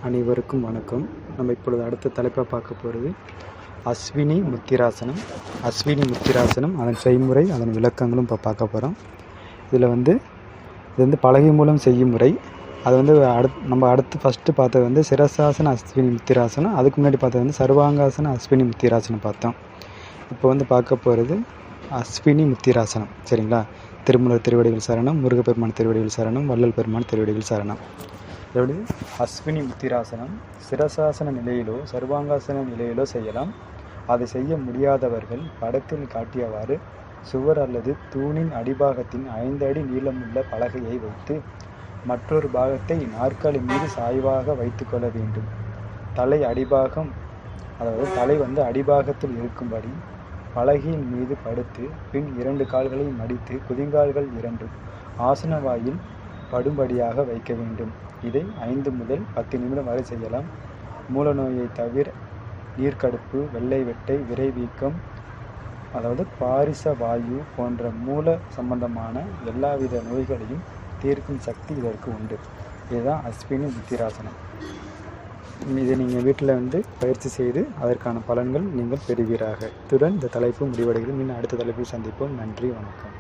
அனைவருக்கும் வணக்கம். நம்ம இப்பொழுது அடுத்த தலைப்பாக பார்க்க போகிறது அஸ்வினி முத்திராசனம். அஸ்வினி முத்திராசனம், அதன் செய்முறை, அதன் விளக்கங்களும் இப்போ பார்க்க போகிறோம். இதில் இது பலகை மூலம் செய்யும் முறை. அது நம்ம அடுத்து ஃபஸ்ட்டு பார்த்தது சிரசாசன அஸ்வினி முத்திராசனம். அதுக்கு முன்னாடி பார்த்தது சர்வாங்காசன அஸ்வினி முத்திராசனம் பார்த்தோம். இப்போ பார்க்க போகிறது அஸ்வினி முத்திராசனம். சரிங்களா? திருமூலர் திருவடிகள் சரணம், முருகப்பெருமான் திருவடிகள் சரணம், வள்ளல் பெருமான் திருவடிகள் சரணம். எப்படி அஸ்வினி முத்திராசனம் சிரசாசன நிலையிலோ சர்வாங்காசன நிலையிலோ செய்யலாம். அதை செய்ய முடியாதவர்கள் படத்தில் காட்டியவாறு சுவர் அல்லது தூணின் அடிபாகத்தின் 5 அடி நீளமுள்ள பலகையை வைத்து மற்றொரு பாகத்தை நாற்காலி மீது சாய்வாக வைத்து கொள்ள வேண்டும். தலை அடிபாகம், அதாவது தலை அடிபாகத்தில் இருக்கும்படி பலகையின் மீது படுத்து பின் 2 கால்களை மடித்து குதிங்கால்கள் 2 ஆசன வாயில் படும்படியாக வைக்க வேண்டும். இதை 5 முதல் 10 நிமிடம் வரை செய்யலாம். மூல நோயை தவிர நீர்க்கடுப்பு, வெள்ளை வெட்டை, விரைவீக்கம், அதாவது பாரிச வாயு போன்ற மூல சம்பந்தமான எல்லாவித நோய்களையும் தீர்க்கும் சக்தி இதற்கு உண்டு. இதுதான் அஸ்வினி முத்திராசனம். இதை நீங்கள் வீட்டில் பயிற்சி செய்து அதற்கான பலன்கள் நீங்கள் பெறுவீராக. இத்துடன் இந்த தலைப்பு முடிவடைகிறது. இன்னும் அடுத்த தலைப்பில் சந்திப்போம். நன்றி, வணக்கம்.